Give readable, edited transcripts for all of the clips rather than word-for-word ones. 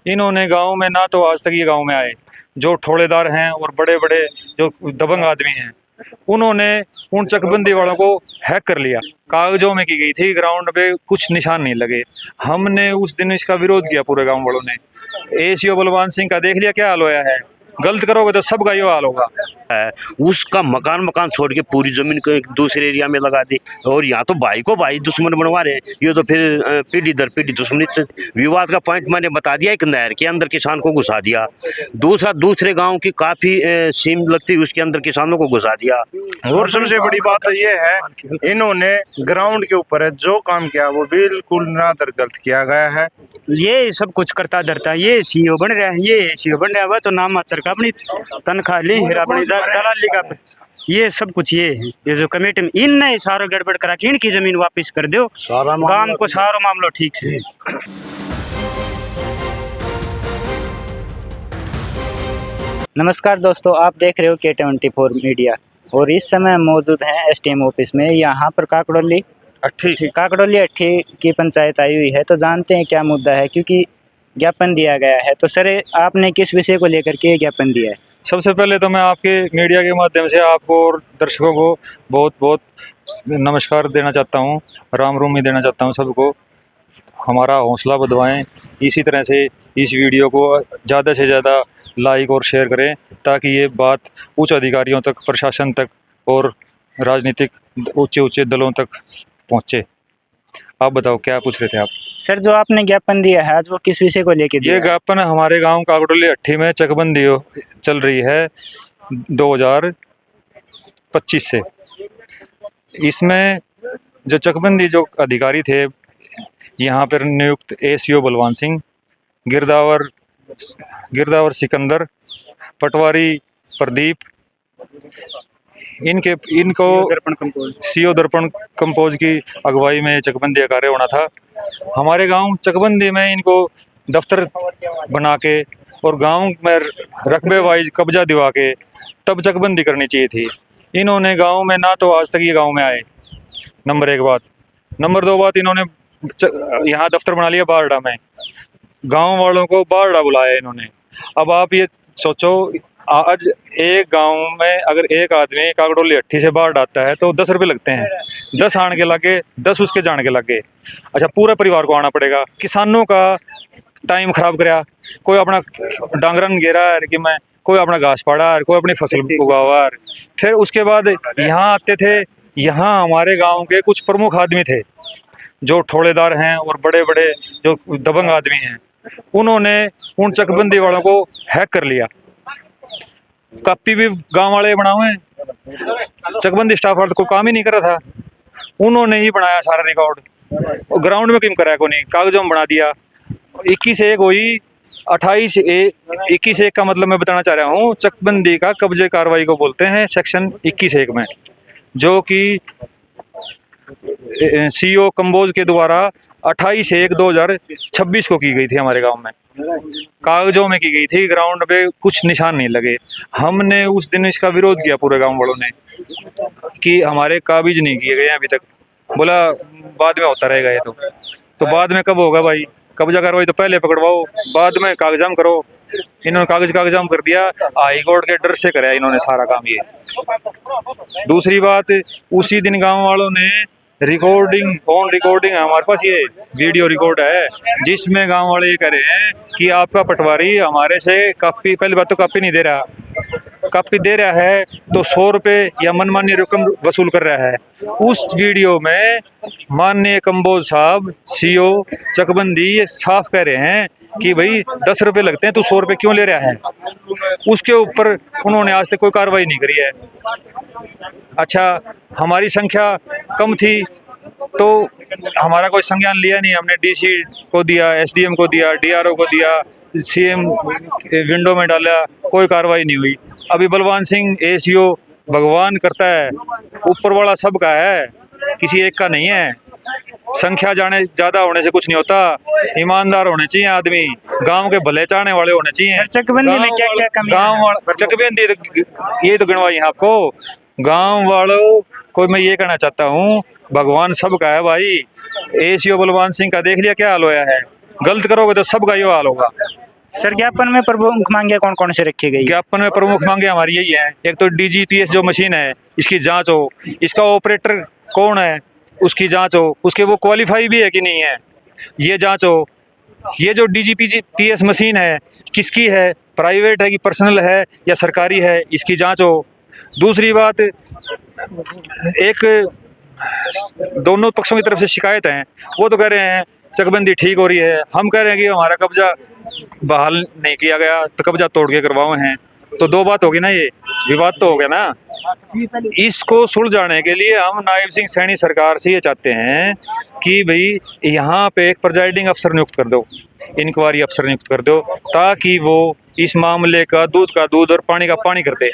इन्होंने गांव में ना तो आज तक ये गांव में आए, जो ठोड़ेदार हैं और बड़े बड़े जो दबंग आदमी हैं, उन्होंने उन चकबंदी वालों को हैक कर लिया। कागजों में की गई थी, ग्राउंड पे कुछ निशान नहीं लगे। हमने उस दिन इसका विरोध किया, पूरे गांव वालों ने। एसीओ बलवान सिंह का देख लिया क्या हाल होया है। गलत करोगे तो सबका यो हाल होगा। है उसका मकान छोड़ के पूरी जमीन को एक दूसरे एरिया में लगा दी, और यहाँ तो भाई को भाई दुश्मन बनवा रहे हैं। ये तो फिर पीढ़ी दर पीढ़ी दुश्मनी। विवाद का पॉइंट मैंने बता दिया, एक नहर के अंदर किसान को घुसा दिया, दूसरे गांव की काफी सीम लगती उसके अंदर किसानों को घुसा दिया। और सबसे बड़ी बात ये है, इन्होंने ग्राउंड के ऊपर जो काम किया वो बिल्कुल निराधार गलत किया गया है। ये सब कुछ करता धरता, ये सीओ बन रहा है, ये सीओ बन रहा है, वह तो नाम मात्र का अपनी तनख्वाह ली है, अपनी दलाली का ये सब कुछ। ये है ये जो कमेटी में इन नहीं सारा गड़बड़ करा कि इनकी जमीन वापस कर दो, गांव को सारा मामला ठीक से। नमस्कार दोस्तों, आप देख रहे हो K24 मीडिया और इस समय मौजूद हैं एसडीएम ऑफिस में। यहाँ पर काकड़ोली अट्ठी की पंचायत आई हुई है, तो जानते हैं क्या मुद्दा है, क्योंकि ज्ञापन दिया गया है। तो सर, आपने किस विषय को लेकर के ज्ञापन दिया है? सबसे पहले तो मैं आपके मीडिया के माध्यम से आपको और दर्शकों को बहुत बहुत नमस्कार देना चाहता हूँ, राम रूमी देना चाहता हूँ सबको। हमारा हौसला बढ़ाएं, इसी तरह से इस वीडियो को ज़्यादा से ज़्यादा लाइक और शेयर करें, ताकि ये बात उच्च अधिकारियों तक, प्रशासन तक और राजनीतिक ऊंचे दलों तक पहुँचे। आप बताओ क्या पूछ रहे थे आप? सर, जो आपने ज्ञापन दिया है आज वो किस विषय को लेकर दिया? ये ज्ञापन हमारे गांव काकड़ोली अट्ठी में चकबंदी चल रही है 2025 से। इसमें जो चकबंदी जो अधिकारी थे यहाँ पर नियुक्त, एसीओ बलवान सिंह, गिरदावर सिकंदर, पटवारी प्रदीप, इनको सीओ दर्पण कंपोज की अगुवाई में चकबंदी कार्य होना था। हमारे गांव चकबंदी में इनको दफ्तर बना के और गांव में रकबे वाइज कब्जा दिवा के तब चकबंदी करनी चाहिए थी। इन्होंने गांव में ना तो आज तक ये गांव में आए, नंबर एक बात। नंबर दो बात, इन्होंने यहाँ दफ्तर बना लिया बारडा में, गांव वालों को बारडा बुलाया इन्होंने। अब आप ये सोचो, आज एक गांव में अगर एक आदमी काकड़ोली अट्ठी से बाहर आता है तो 10 रुपये लगते हैं। 10 आने के लगे, 10 उसके जाने के लगे। अच्छा, पूरे परिवार को आना पड़ेगा। किसानों का टाइम खराब कराया, कोई अपना डांगरन गेरा है कि मैं, कोई अपना घास पाड़ा है, कोई अपनी फसल उगावा है। फिर उसके बाद यहाँ आते थे, यहाँ हमारे गाँव के कुछ प्रमुख आदमी थे जो ठोड़ेदार हैं और बड़े बड़े जो दबंग आदमी हैं, उन्होंने उन चकबंदी वालों को हैक कर लिया। कॉपी भी गांव वाले बना हुए हैं, चकबंदी स्टाफ वाले को काम ही नहीं कर रहा था, उन्होंने ही बनाया सारा रिकॉर्ड। ग्राउंड में क्यों कराया को नहीं, कागजों में बना दिया। 21/1 हुई, 21/1 का मतलब मैं बताना चाह रहा हूँ, चकबंदी का कब्जे कार्रवाई को बोलते हैं सेक्शन 21/1 में, जो कि सीओ कंबोज के द्वारा 28/1/2026 को की गई थी। हमारे गांव में कागजों में की गई थी, ग्राउंड पे कुछ निशान नहीं लगे। हमने उस दिन इसका विरोध किया पूरे गांव वालों ने कि हमारे काबिज नहीं किए गए अभी तक। बोला बाद में होता रहेगा ये तो बाद में कब होगा भाई? कब्जा कार्रवाई तो पहले पकड़वाओ, बाद में कागजाम करो। इन्होंने कागजाम कर दिया, हाई कोर्ट के डर से कराया इन्होंने सारा काम ये। दूसरी बात, उसी दिन गांव वालों ने ऑन रिकॉर्डिंग है हमारे पास, ये वीडियो रिकॉर्ड है, जिसमें गांव वाले ये कह रहे हैं कि आपका पटवारी हमारे से कापी, पहली बात तो कापी नहीं दे रहा, कापी दे रहा है तो 100 रुपये या मनमानी रकम वसूल कर रहा है। उस वीडियो में माननीय कंबोज साहब सीओ चकबंदी ये साफ कह रहे हैं कि भाई 10 रुपये लगते हैं, तो 100 रुपये क्यों ले रहा है? उसके ऊपर उन्होंने आज तक कोई कार्रवाई नहीं करी है। अच्छा, हमारी संख्या कम थी तो हमारा कोई संज्ञान लिया नहीं, हमने डीसी को दिया, एसडीएम को दिया, डीआरओ को दिया, सीएम विंडो में डाला, कोई कार्रवाई नहीं हुई। अभी बलवान सिंह एसीओ भगवान करता है, ऊपर वाला सबका है, किसी एक का नहीं है। संख्या जाने ज़्यादा होने से कुछ नहीं होता, ईमानदार होने चाहिए आदमी, गांव के भले चाहने वाले होने चाहिए। चकबंदी में क्या क्या कमी? गांव चकबंदी ये तो गिनवाई है आपको। गांव वालों को मैं ये कहना चाहता हूँ, भगवान सबका है भाई। एसीओ बलवान सिंह का देख लिया क्या हाल होया है। गलत करोगे तो सबका यो हाल होगा। सर ज्ञापन में प्रमुख मांगे कौन कौन से रखी गई? ज्ञापन में प्रमुख मांगे हमारी यही है, एक तो DGPS जो मशीन है इसकी जांच हो, इसका ऑपरेटर कौन है उसकी जांच हो, उसके वो क्वालिफाई भी है कि नहीं है ये जांच हो। ये जो DGPS मशीन है किसकी है, प्राइवेट है कि पर्सनल है या सरकारी है, इसकी जांच हो। दूसरी बात, एक दोनों पक्षों की तरफ से शिकायत है, वो तो कह रहे हैं चकबंदी ठीक हो रही है, हम कह रहे हैं कि हमारा कब्जा बहाल नहीं किया गया तो कब्जा तोड़ के करवाए हैं, तो दो बात होगी ना, ये विवाद तो हो गया ना। इसको सुलझाने के लिए हम नायब सिंह सैनी सरकार से ये चाहते हैं कि भाई यहाँ पे एक प्रिजाइडिंग अफसर नियुक्त कर दो, इंक्वायरी अफसर नियुक्त कर दो, ताकि वो इस मामले का दूध और पानी का पानी कर दे।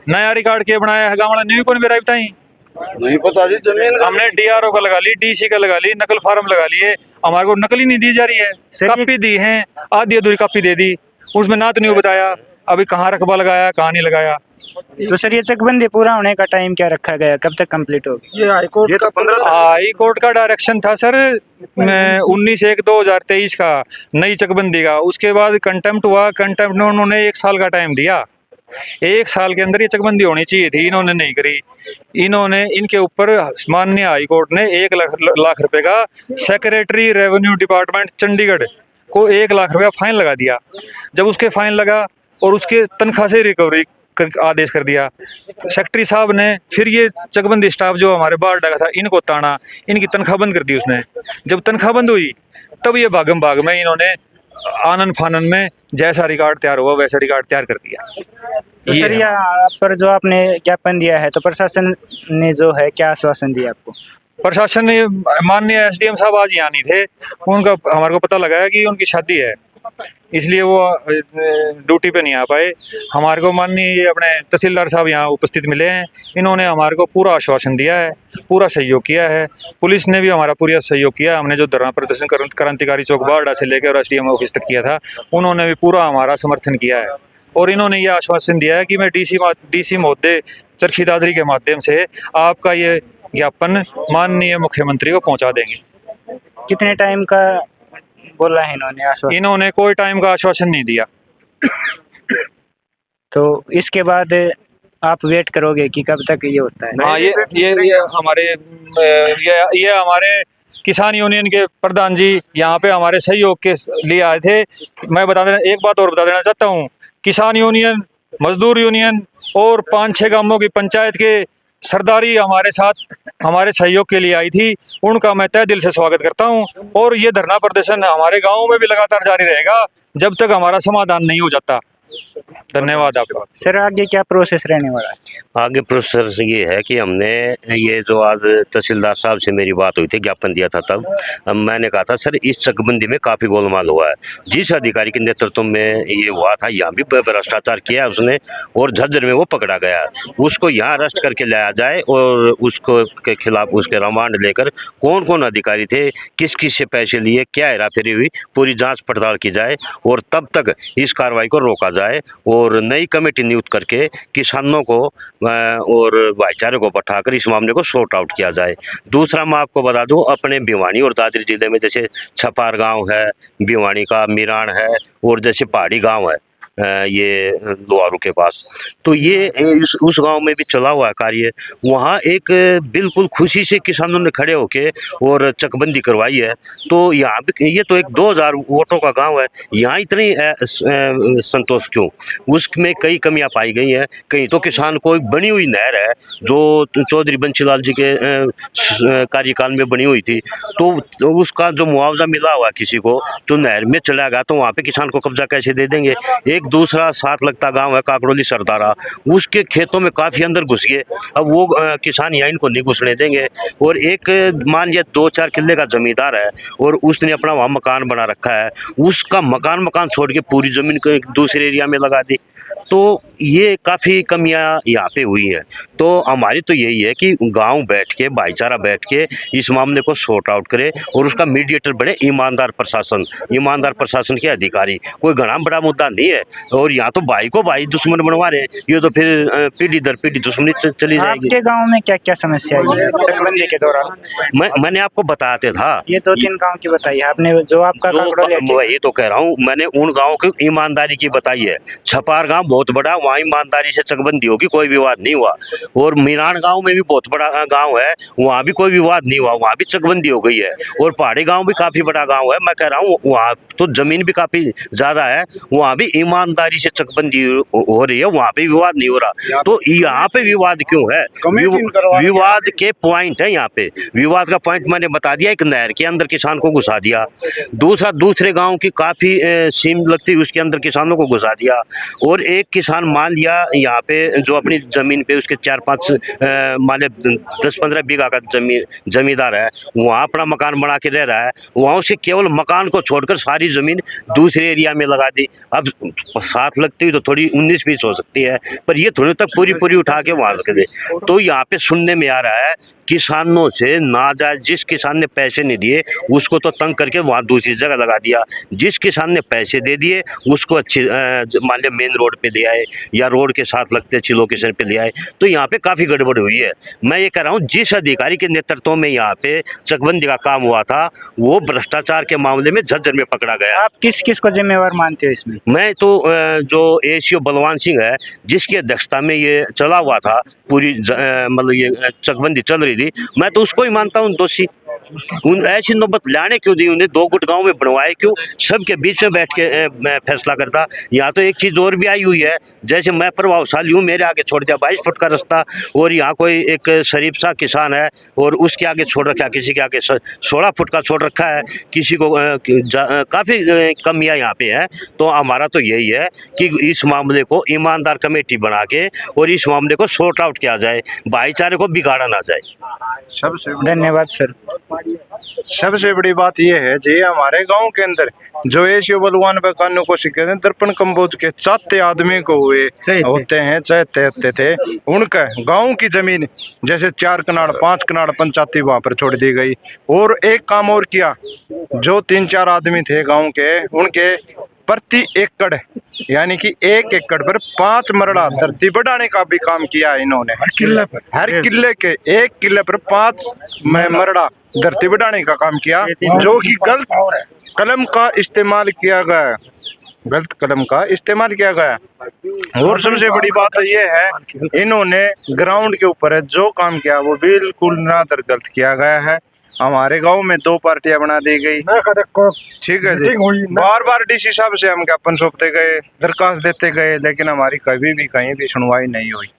नया रिकॉर्ड क्या बनाया है गाँव न्यू कौन मेरा बताई नहीं पता जी, जमीन हमने DRO का लगा ली, DC का लगा ली, नकल फार्म लगा लिए, हमारे को नकल ही नहीं दी जा रही है। कॉपी दी है, आधी अधूरी कॉपी दे दी, उसमें ना तो नहीं बताया अभी कहाँ रकबा लगाया कहाँ नहीं लगाया। तो सर ये चकबंदी पूरा होने का टाइम क्या रखा गया, कब तक कंप्लीट होगी? ये हाई कोर्ट का डायरेक्शन था सर 19/1/2023 का नई चकबंदी का, उसके बाद कंटेम्प्ट हुआ, कंटेम्प्ट में उन्होंने 1 साल का टाइम दिया, 1 साल के अंदर ये चकबंदी होनी चाहिए थी, इन्होंने नहीं करी। इन्होंने इनके ऊपर माननीय हाई कोर्ट ने 1 लाख रुपए का सेक्रेटरी रेवेन्यू डिपार्टमेंट चंडीगढ़ को 1 लाख रुपया फाइन लगा दिया। जब उसके फाइन लगा और उसके तनख्वाह से रिकवरी आदेश कर दिया, सेक्रेटरी साहब ने फिर ये चकबंदी स्टाफ जो हमारे बाहर डगा था इनको ताना, इनकी तनख्वाह बंद कर दी उसने। जब तनख्वाह बंद हुई तब ये भागम भाग में इन्होंने आनन फानन में जैसा रिकॉर्ड तैयार हुआ वैसा रिकॉर्ड तैयार कर दिया। तो सर यहाँ पर जो आपने ज्ञापन दिया है तो प्रशासन ने जो है क्या आश्वासन दिया आपको? प्रशासन ने, माननीय SDM साहब आज यहाँ नहीं थे, उनका हमारे को पता लगा है कि उनकी शादी है, इसलिए वो ड्यूटी पे नहीं आ पाए। हमारे को माननीय अपने तहसीलदार साहब यहाँ उपस्थित मिले हैं, इन्होंने हमारे को पूरा आश्वासन दिया है, पूरा सहयोग किया है। पुलिस ने भी हमारा पूरा सहयोग किया, हमने जो धरना प्रदर्शन क्रांतिकारी चौक बारडा से लेकर SDM ऑफिस तक किया था, उन्होंने भी पूरा हमारा समर्थन किया है। और इन्होंने ये आश्वासन दिया है कि मैं DC महोदय चरखी दादरी के माध्यम से आपका ये ज्ञापन माननीय मुख्यमंत्री को पहुंचा देंगे। कितने टाइम का बोला है इन्होंने आश्वासन? इन्होंने कोई टाइम का आश्वासन नहीं दिया। तो इसके बाद आप वेट करोगे कि कब तक ये होता है? हाँ, ये हमारे किसान यूनियन के प्रधान जी यहाँ पे हमारे सहयोग के लिए आए थे। मैं एक बात और बता देना चाहता हूँ, किसान यूनियन, मजदूर यूनियन और 5-6 गांवों की पंचायत के सरदारी हमारे साथ हमारे सहयोग के लिए आई थी, उनका मैं तहे दिल से स्वागत करता हूं। और ये धरना प्रदर्शन हमारे गांवों में भी लगातार जारी रहेगा जब तक हमारा समाधान नहीं हो जाता। धन्यवाद आपका। सर आगे क्या प्रोसेस रहने वाला है? आगे प्रोसेस ये है कि हमने ये जो आज तहसीलदार साहब से मेरी बात हुई थी, ज्ञापन दिया था, तब मैंने कहा था सर इस चकबंदी में काफ़ी गोलमाल हुआ है, जिस अधिकारी के नेतृत्व में ये हुआ था यहाँ भी भ्रष्टाचार किया उसने और झज्जर में वो पकड़ा गया, उसको यहाँ अरेस्ट करके लाया जाए और उसको के खिलाफ उसके रिमांड लेकर कौन कौन अधिकारी थे, किस किस से पैसे लिए, क्या हेराफेरी हुई, पूरी जाँच पड़ताल की जाए और तब तक इस कार्रवाई को रोका जाए और नई कमेटी नियुक्त करके किसानों को और भाईचारे को बैठाकर इस मामले को सॉर्ट आउट किया जाए। दूसरा मैं आपको बता दूं, अपने भिवानी और दादरी जिले में जैसे छपार गांव है, भिवानी का मीरान है और जैसे पहाड़ी गांव है ये लोहारू के पास, तो ये उस गांव में भी चला हुआ है कार्य। वहाँ एक बिल्कुल खुशी से किसानों ने खड़े होके और चकबंदी करवाई है। तो यहाँ भी ये तो एक 2000 वोटों का गांव है, यहाँ इतनी संतोष क्यों? उसमें कई कमियां पाई गई हैं। कहीं तो किसान को एक बनी हुई नहर है जो चौधरी बंशीलाल जी के कार्यकाल में बनी हुई थी, तो उसका जो मुआवजा मिला हुआ किसी को जो नहर में चला गया, तो वहाँ पे किसान को कब्जा कैसे दे देंगे? एक दूसरा साथ लगता गांव है काकड़ोली सरदारा, उसके खेतों में काफ़ी अंदर घुस गए, अब वो किसान यहाँ इनको नहीं घुसने देंगे। और एक मान लिया 2-4 किल्ले का जमींदार है और उसने अपना वहाँ मकान बना रखा है, उसका मकान छोड़ के पूरी ज़मीन को एक दूसरे एरिया में लगा दी। तो ये काफ़ी कमियां यहाँ पे हुई हैं। तो हमारी तो यही है कि गांव बैठ के, भाईचारा बैठ के इस मामले को सॉर्ट आउट करे और उसका मीडिएटर बने ईमानदार प्रशासन के अधिकारी। कोई घना बड़ा मुद्दा नहीं है, और यहाँ तो भाई को भाई दुश्मन बनवा रहे हैं। ये तो फिर पीढ़ी दर पीढ़ी दुश्मनी चली जाएगी। आपके गांव में क्या क्या समस्या आई है चकबंदी के दौरान? मैंने आपको बताते था, ये 2-3 गांव की बताई है आपने, जो आपका काकड़ोली अट्ठी। वही तो कह रहा हूँ, मैंने उन गाँव की ईमानदारी की बताई है। छपार गांव बहुत बड़ा, वहाँ ईमानदारी से चकबंदी होगी, कोई विवाद नहीं हुआ। और मीरान गांव में भी बहुत बड़ा गांव है, वहाँ भी कोई विवाद नहीं हुआ, वहाँ भी चकबंदी हो गई है। और पहाड़ी गांव भी काफी बड़ा गांव है, मैं कह रहा हूँ वहाँ तो जमीन भी काफी ज्यादा है, वहाँ भी ईमानदारी से चकबंदी हो रही है, वहाँ पे विवाद नहीं हो रहा। तो यहाँ पे विवाद क्यों है? विवाद के पॉइंट है यहाँ पे। विवाद का पॉइंट मैंने बता दिया, एक नहर के अंदर किसान को घुसा दिया, दूसरे गांव की काफी सीम लगती उसके अंदर किसानों को घुसा दिया। और एक किसान मान लिया यहाँ पे जो अपनी जमीन पे उसके 4-5 मान लिया 10-15 बीघा का जमींदार है, वहाँ अपना मकान बना के रह रहा है, वहाँ उसे केवल मकान को छोड़कर सारी जमीन दूसरे एरिया में लगा दी। अब साथ लगती हुई तो थोड़ी 19-20 हो सकती है, पर ये थोड़ी तक पूरी उठा के वहाँ रख दे। तो यहाँ पे सुनने में आ रहा है किसानों से नाजायज, जिस किसान ने पैसे नहीं दिए उसको तो तंग करके वहाँ दूसरी जगह लगा दिया, जिस किसान ने पैसे दे दिए उसको अच्छी मान लिया मेन रोड पे ले आए या रोड के साथ लगते अच्छी लोकेशन पे ले आए। तो यहाँ पे काफ़ी गड़बड़ हुई है। मैं ये कह रहा हूँ जिस अधिकारी के नेतृत्व में यहाँ पे चकबंदी का काम हुआ था वो भ्रष्टाचार के मामले में झज्जर में पकड़ा गया। आप किस किस को जिम्मेवार मानते हो इसमें? मैं तो जो एसीओ बलवान सिंह है जिसकी अध्यक्षता में ये चला हुआ था, पूरी मतलब ये चकबंदी चल रही थी, मैं तो उसको ही मानता हूँ दोषी। उन ऐसी नौबत लाने क्यों दी उन्हें? 2 गुट गांव में बनवाए क्यों? सबके बीच में बैठ के फैसला करता। यहाँ तो एक चीज़ और भी आई हुई है, जैसे मैं प्रभावशाली हूँ, मेरे आगे छोड़ दिया 22 फुट का रास्ता, और यहाँ कोई एक शरीफ सा किसान है और उसके आगे छोड़ रखा है, किसी के आगे 16 फुट का छोड़ रखा है, किसी को काफ़ी कमियाँ यहाँ पे है। तो हमारा तो यही है कि इस मामले को ईमानदार कमेटी बना के और इस मामले को सॉर्ट आउट किया जाए, भाईचारे को बिगाड़ा ना जाए। धन्यवाद सर। सबसे बड़ी बात यह है जी, हमारे गांव के अंदर जो एशियो बलवान बकानों को शिकायत दर्पण कम्बोज के चाहते आदमी को हुए होते हैं, चाहते होते थे, उनका गांव की जमीन जैसे 4 कनाड़ 5 कनाड़ पंचायती वहां पर छोड़ दी गई। और एक काम और किया, जो 3-4 आदमी थे गांव के, उनके प्रति एकड़ यानी कि 1 एकड़ पर 5 मरड़ा धरती बढ़ाने का भी काम किया इन्होंने। हर किले के 1 किले पर 5 मरड़ा धरती बढ़ाने का काम किया, जो कि गलत कलम का इस्तेमाल किया गया, गलत कलम का इस्तेमाल किया गया। और सबसे बड़ी बात ये है, इन्होंने ग्राउंड के ऊपर जो काम किया वो बिल्कुल निराधार गलत किया गया है। हमारे गांव में 2 पार्टियां बना दी गई, ठीक है जी, बार डीसी साहब से हम ज्ञापन सौंपते गए, दरखास्त देते गए, लेकिन हमारी कभी भी कहीं भी सुनवाई नहीं हुई।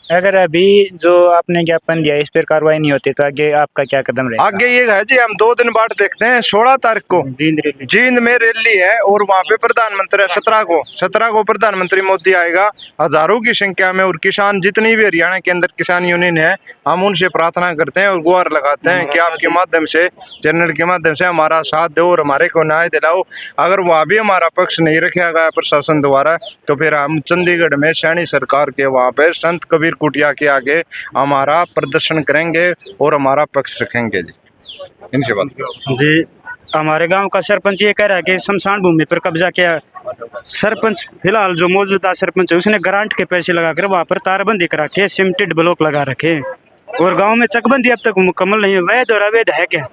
अगर अभी जो आपने ज्ञापन दिया इस पर कार्रवाई नहीं होती तो आगे आपका क्या कदम रहेगा? आगे ये है जी, हम 2 दिन बाद देखते हैं। 16 तारीख को जींद में रैली है और वहाँ पे प्रधानमंत्री 17 को प्रधानमंत्री मोदी आएगा हजारों की संख्या में। और किसान जितनी भी हरियाणा के अंदर किसान यूनियन है, हम उनसे प्रार्थना करते हैं और गुहार लगाते हैं कि आपके माध्यम से, चैनल के माध्यम से हमारा साथ दो और हमारे को न्याय दिलाओ। अगर वहाँ भी हमारा पक्ष नहीं रखा गया प्रशासन द्वारा तो फिर हम चंडीगढ़ में सैनी सरकार के वहाँ पे संत कबीर कुटिया के आगे हमारा प्रदर्शन करेंगे और हमारा पक्ष रखेंगे जी। इनसे बात जी। हमारे गांव का सरपंच ये कह रहा है कि शमशान भूमि पर कब्जा किया। सरपंच फिलहाल जो मौजूदा सरपंच है उसने ग्रांट के पैसे लगाकर वहाँ पर तारबंदी करा के सिमेंटेड ब्लॉक लगा रखे और गांव में चकबंदी अब तक मुकम्मल नहीं है। वैध और अवैध है क्या?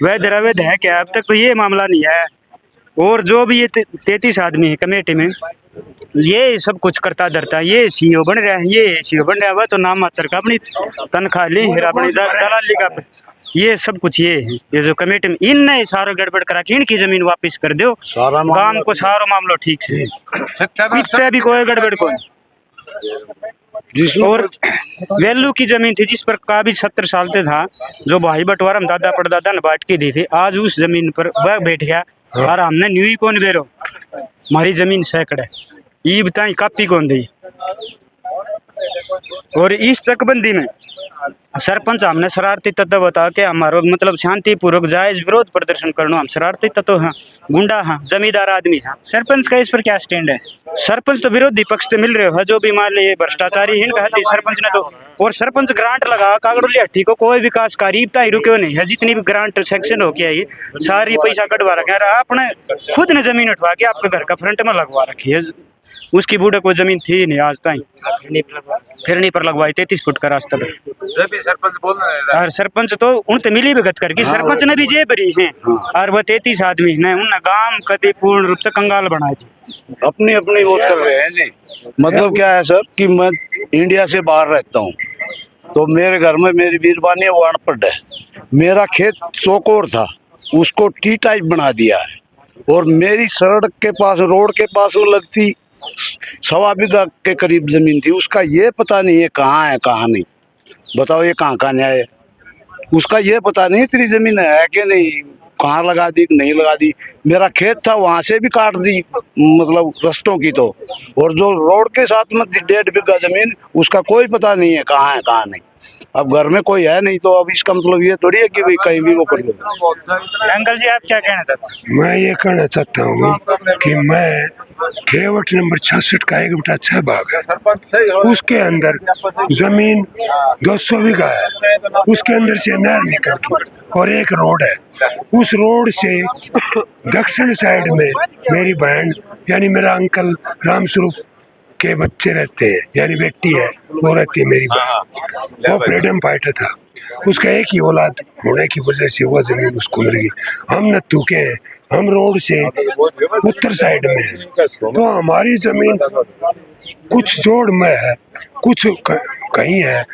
वैध और अवैध है क्या? अब तक तो ये मामला नहीं है। और जो भी ये 33 आदमी है कमेटी में, ये सब कुछ करता धरता, ये सीईओ बन रहा है, ये सीईओ बन रहा है, वह तो नाम मात्र का अपनी तनख्वाह ली है, अपनी दलाली का, ये सब कुछ ये है। ये जो कमेटी में इनने सारा गड़बड़ करा कि इनकी जमीन वापस कर दो, काम को सारा मामला ठीक से इतने भी कोई गड़बड़ को। और वेल्लू की जमीन थी जिस पर काबिज 70 साल से था, जो भाई बंटवारा हम दादा परदादा ने बांट के दी थी, आज उस जमीन पर वह बैठ गया और हमने न्यू ही कौन बेरो, हमारी जमीन सैकड़ है, ये बताई कापी कौन दी। और इस चकबंदी में सरपंच हमने शरारती तत्व बता के हमारा मतलब शांतिपूर्वक जायज विरोध प्रदर्शन करना, हम शरारती तत्व हैं, गुंडा हैं, जमींदार आदमी हैं। सरपंच का इस पर क्या स्टैंड है? सरपंच तो विरोधी पक्ष से मिल रहे हो, जो भी मान लीजिए भ्रष्टाचारी हिन कहती सरपंच ने तो। और सरपंच ग्रांट लगा कागड़ोली हट्टी को कोई विकास कार्य इतना ही रुके नहीं है, जितनी भी ग्रांट सेक्शन हो के आई सारी पैसा कटवा रखे हैं। आपने खुद ने जमीन उठवा के आपके घर का फ्रंट में लगवा रखी है, उसकी बूढ़े कोई जमीन थी ही नहीं आज तक, फिरनी पर लगवाई 33 फुट का रास्ता पर। सरपंच बोल रहे हैं और सरपंच तो उनसे मिली भगत करके सरपंच ने भी जेब भरी है, और वो 33 आदमी ने उन गांव कति पूर्ण रूप से कंगाल बना दी। अपनी अपनी वोट कर रहे हैं जी। मतलब क्या है सर कि मैं इंडिया से बाहर रहता हूँ, तो मेरे घर में मेरी बीरबानी है, वो अनपढ़ है। मेरा खेत चौकोर था, उसको टी टाइप बना दिया है, और मेरी सड़क के पास रोड के पास में लगती 1.25 बीघा के करीब जमीन थी, उसका ये पता नहीं है कहाँ है कहाँ नहीं। बताओ ये कहाँ का न्याय है? उसका ये पता नहीं इतनी जमीन है कि नहीं, कहाँ लगा दी नहीं लगा दी। मेरा खेत था वहां से भी काट दी, मतलब रस्तों की तो, और जो रोड के साथ में 1.5 बीघा जमीन, उसका कोई पता नहीं है कहाँ है कहाँ नहीं। अब घर में कोई है नहीं, तो अब इसका मतलब ये थोड़ी है कि भाई कहीं भी वो कर लो। अंकल जी, आप क्या कहना चाहते हैं? मैं ये कहना चाहता हूँ कि मैं खेवट नंबर 66 का 1/6 भाग है, उसके अंदर जमीन 200 बीघा है, उसके अंदर से नहर निकलती और एक रोड है। उस रोड से दक्षिण साइड में मेरी बहन यानी मेरा अंकल रामस्वरूप के बच्चे रहते हैं, यानी बेटी है वो रहती है मेरी बहन। वो फ्रीडम फाइटर था, उसका एक ही औलाद होने की वजह से वो जमीन उसको मिल गई। हम नत्थू के हैं, हम रोड से उत्तर साइड में हैं, तो हमारी जमीन कुछ जोड़ में है, कुछ कहीं है।